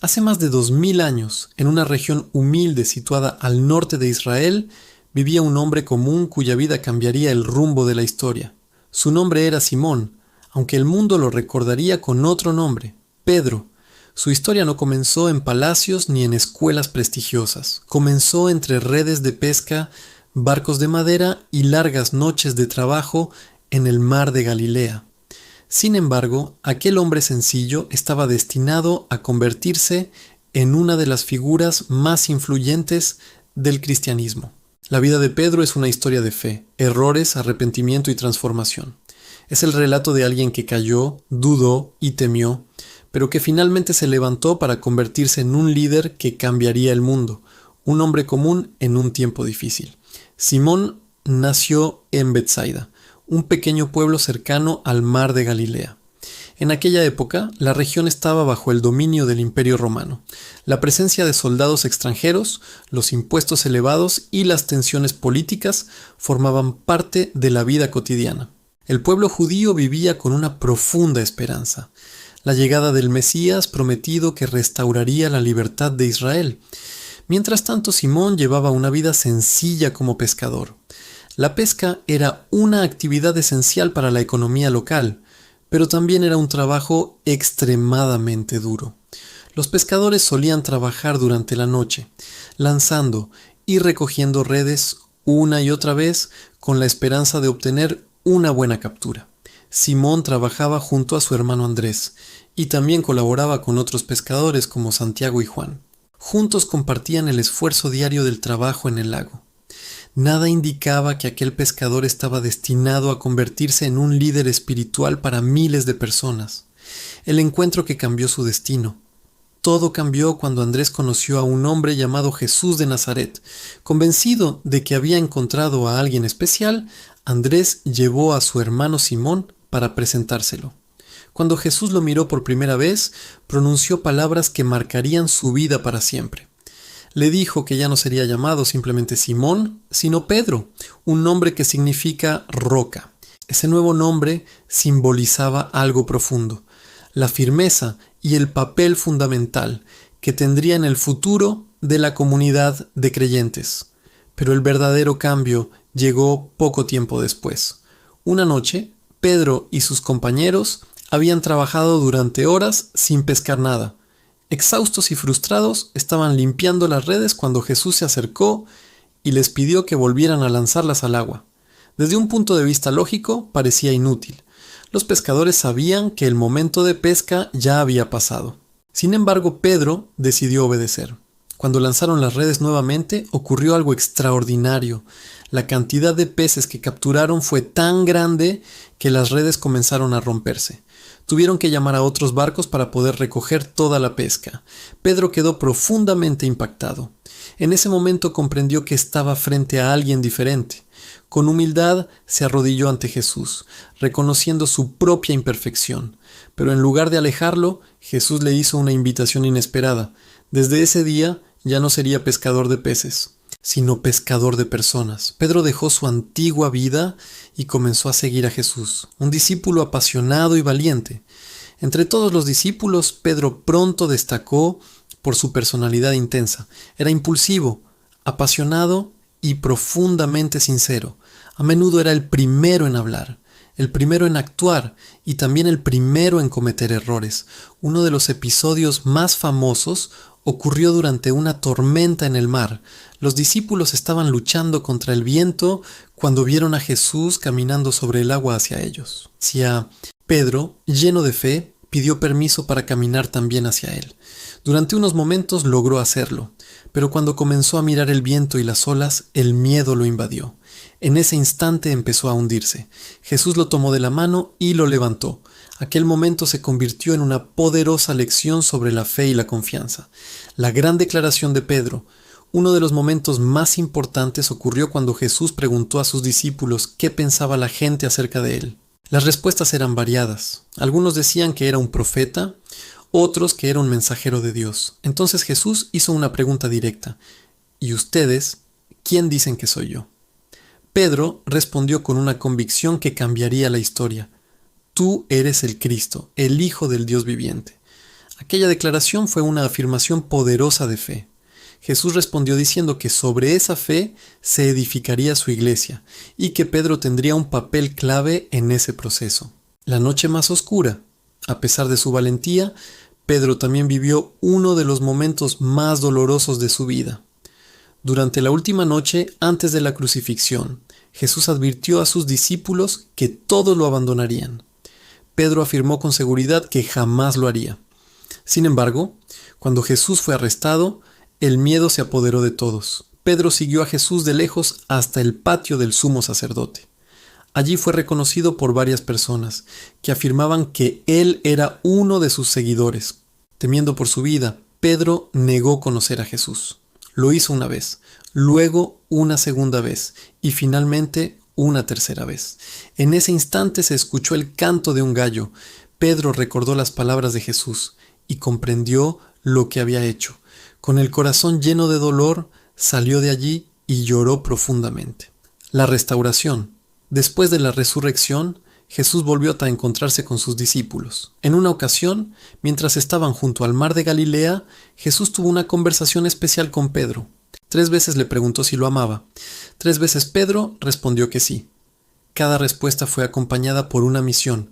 Hace más de 2000 años, en una región humilde situada al norte de Israel, vivía un hombre común cuya vida cambiaría el rumbo de la historia. Su nombre era Simón, aunque el mundo lo recordaría con otro nombre, Pedro. Su historia no comenzó en palacios ni en escuelas prestigiosas. Comenzó entre redes de pesca, barcos de madera y largas noches de trabajo en el mar de Galilea. Sin embargo, aquel hombre sencillo estaba destinado a convertirse en una de las figuras más influyentes del cristianismo. La vida de Pedro es una historia de fe, errores, arrepentimiento y transformación. Es el relato de alguien que cayó, dudó y temió, pero que finalmente se levantó para convertirse en un líder que cambiaría el mundo, un hombre común en un tiempo difícil. Simón nació en Betsaida, un pequeño pueblo cercano al mar de Galilea. En aquella época, la región estaba bajo el dominio del Imperio Romano. La presencia de soldados extranjeros, los impuestos elevados y las tensiones políticas formaban parte de la vida cotidiana. El pueblo judío vivía con una profunda esperanza, la llegada del Mesías prometido que restauraría la libertad de Israel. Mientras tanto, Simón llevaba una vida sencilla como pescador. La pesca era una actividad esencial para la economía local, pero también era un trabajo extremadamente duro. Los pescadores solían trabajar durante la noche, lanzando y recogiendo redes una y otra vez con la esperanza de obtener una buena captura. Simón trabajaba junto a su hermano Andrés y también colaboraba con otros pescadores como Santiago y Juan. Juntos compartían el esfuerzo diario del trabajo en el lago. Nada indicaba que aquel pescador estaba destinado a convertirse en un líder espiritual para miles de personas. El encuentro que cambió su destino. Todo cambió cuando Andrés conoció a un hombre llamado Jesús de Nazaret. Convencido de que había encontrado a alguien especial, Andrés llevó a su hermano Simón para presentárselo. Cuando Jesús lo miró por primera vez, pronunció palabras que marcarían su vida para siempre. Le dijo que ya no sería llamado simplemente Simón, sino Pedro, un nombre que significa roca. Ese nuevo nombre simbolizaba algo profundo, la firmeza y el papel fundamental que tendría en el futuro de la comunidad de creyentes. Pero el verdadero cambio llegó poco tiempo después. Una noche, Pedro y sus compañeros habían trabajado durante horas sin pescar nada. Exhaustos y frustrados, estaban limpiando las redes cuando Jesús se acercó y les pidió que volvieran a lanzarlas al agua. Desde un punto de vista lógico, parecía inútil. Los pescadores sabían que el momento de pesca ya había pasado. Sin embargo, Pedro decidió obedecer. Cuando lanzaron las redes nuevamente, ocurrió algo extraordinario. La cantidad de peces que capturaron fue tan grande que las redes comenzaron a romperse. Tuvieron que llamar a otros barcos para poder recoger toda la pesca. Pedro quedó profundamente impactado. En ese momento comprendió que estaba frente a alguien diferente. Con humildad se arrodilló ante Jesús, reconociendo su propia imperfección. Pero en lugar de alejarlo, Jesús le hizo una invitación inesperada. Desde ese día ya no sería pescador de peces, sino pescador de personas. Pedro dejó su antigua vida y comenzó a seguir a Jesús, un discípulo apasionado y valiente. Entre todos los discípulos, Pedro pronto destacó por su personalidad intensa. Era impulsivo, apasionado y profundamente sincero. A menudo era el primero en hablar, el primero en actuar y también el primero en cometer errores. Uno de los episodios más famosos ocurrió durante una tormenta en el mar. Los discípulos estaban luchando contra el viento cuando vieron a Jesús caminando sobre el agua hacia ellos. Pedro, lleno de fe, pidió permiso para caminar también hacia él. Durante unos momentos logró hacerlo, pero cuando comenzó a mirar el viento y las olas, el miedo lo invadió. En ese instante empezó a hundirse. Jesús lo tomó de la mano y lo levantó. Aquel momento se convirtió en una poderosa lección sobre la fe y la confianza. La gran declaración de Pedro, uno de los momentos más importantes, ocurrió cuando Jesús preguntó a sus discípulos qué pensaba la gente acerca de él. Las respuestas eran variadas. Algunos decían que era un profeta, otros que era un mensajero de Dios. Entonces Jesús hizo una pregunta directa. ¿Y ustedes, quién dicen que soy yo? Pedro respondió con una convicción que cambiaría la historia. Tú eres el Cristo, el Hijo del Dios viviente. Aquella declaración fue una afirmación poderosa de fe. Jesús respondió diciendo que sobre esa fe se edificaría su iglesia y que Pedro tendría un papel clave en ese proceso. La noche más oscura, a pesar de su valentía, Pedro también vivió uno de los momentos más dolorosos de su vida. Durante la última noche antes de la crucifixión, Jesús advirtió a sus discípulos que todos lo abandonarían. Pedro afirmó con seguridad que jamás lo haría. Sin embargo, cuando Jesús fue arrestado, el miedo se apoderó de todos. Pedro siguió a Jesús de lejos hasta el patio del sumo sacerdote. Allí fue reconocido por varias personas, que afirmaban que él era uno de sus seguidores. Temiendo por su vida, Pedro negó conocer a Jesús. Lo hizo una vez, luego una segunda vez y finalmente una tercera vez. En ese instante se escuchó el canto de un gallo. Pedro recordó las palabras de Jesús y comprendió lo que había hecho. Con el corazón lleno de dolor, salió de allí y lloró profundamente. La restauración. Después de la resurrección, Jesús volvió a encontrarse con sus discípulos. En una ocasión, mientras estaban junto al mar de Galilea, Jesús tuvo una conversación especial con Pedro. 3 veces le preguntó si lo amaba. 3 veces Pedro respondió que sí. Cada respuesta fue acompañada por una misión: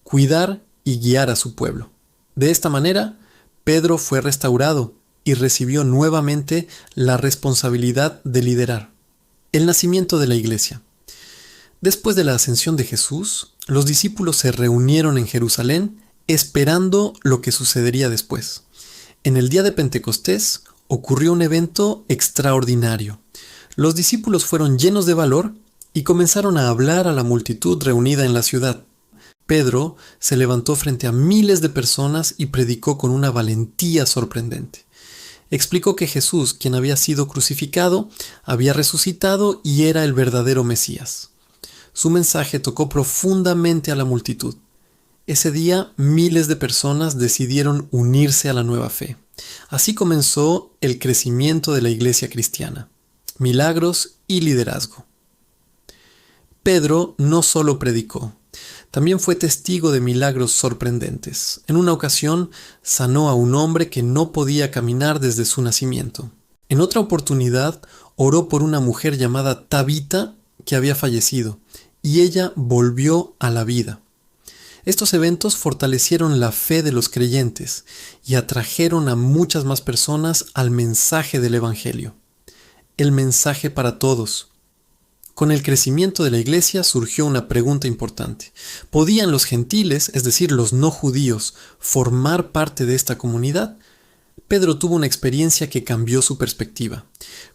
cuidar y guiar a su pueblo. De esta manera, Pedro fue restaurado y recibió nuevamente la responsabilidad de liderar. El nacimiento de la iglesia. Después de la ascensión de Jesús, los discípulos se reunieron en Jerusalén esperando lo que sucedería después. En el día de Pentecostés ocurrió un evento extraordinario. Los discípulos fueron llenos de valor y comenzaron a hablar a la multitud reunida en la ciudad. Pedro se levantó frente a miles de personas y predicó con una valentía sorprendente. Explicó que Jesús, quien había sido crucificado, había resucitado y era el verdadero Mesías. Su mensaje tocó profundamente a la multitud. Ese día, miles de personas decidieron unirse a la nueva fe. Así comenzó el crecimiento de la iglesia cristiana. Milagros y liderazgo. Pedro no solo predicó, también fue testigo de milagros sorprendentes. En una ocasión, sanó a un hombre que no podía caminar desde su nacimiento. En otra oportunidad, oró por una mujer llamada Tabita que había fallecido, y ella volvió a la vida. Estos eventos fortalecieron la fe de los creyentes y atrajeron a muchas más personas al mensaje del Evangelio. El mensaje para todos. Con el crecimiento de la iglesia surgió una pregunta importante. ¿Podían los gentiles, es decir, los no judíos, formar parte de esta comunidad? Pedro tuvo una experiencia que cambió su perspectiva.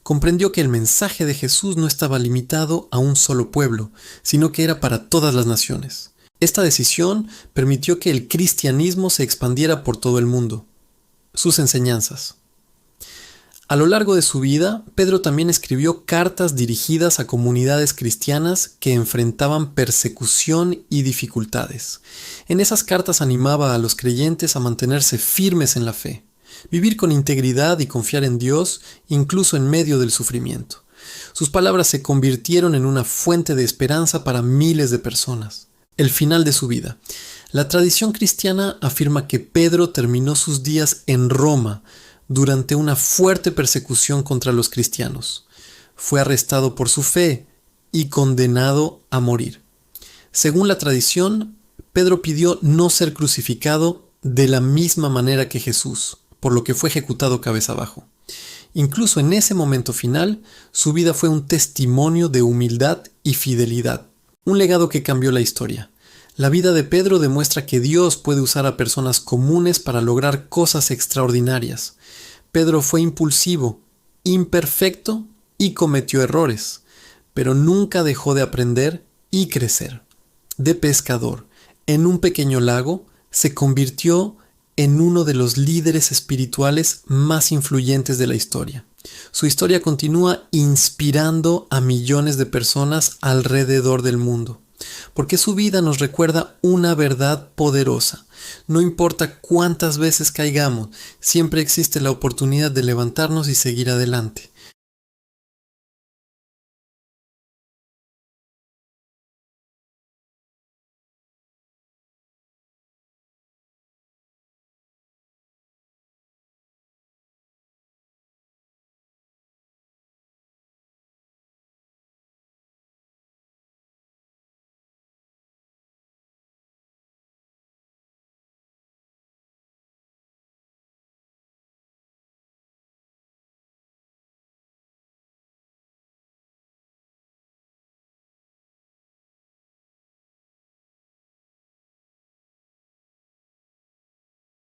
Comprendió que el mensaje de Jesús no estaba limitado a un solo pueblo, sino que era para todas las naciones. Esta decisión permitió que el cristianismo se expandiera por todo el mundo. Sus enseñanzas. A lo largo de su vida, Pedro también escribió cartas dirigidas a comunidades cristianas que enfrentaban persecución y dificultades. En esas cartas animaba a los creyentes a mantenerse firmes en la fe, vivir con integridad y confiar en Dios, incluso en medio del sufrimiento. Sus palabras se convirtieron en una fuente de esperanza para miles de personas. El final de su vida. La tradición cristiana afirma que Pedro terminó sus días en Roma durante una fuerte persecución contra los cristianos. Fue arrestado por su fe y condenado a morir. Según la tradición, Pedro pidió no ser crucificado de la misma manera que Jesús, por lo que fue ejecutado cabeza abajo. Incluso en ese momento final, su vida fue un testimonio de humildad y fidelidad, un legado que cambió la historia. La vida de Pedro demuestra que Dios puede usar a personas comunes para lograr cosas extraordinarias. Pedro fue impulsivo, imperfecto y cometió errores, pero nunca dejó de aprender y crecer. De pescador, en un pequeño lago, se convirtió en uno de los líderes espirituales más influyentes de la historia. Su historia continúa inspirando a millones de personas alrededor del mundo, porque su vida nos recuerda una verdad poderosa. No importa cuántas veces caigamos, siempre existe la oportunidad de levantarnos y seguir adelante.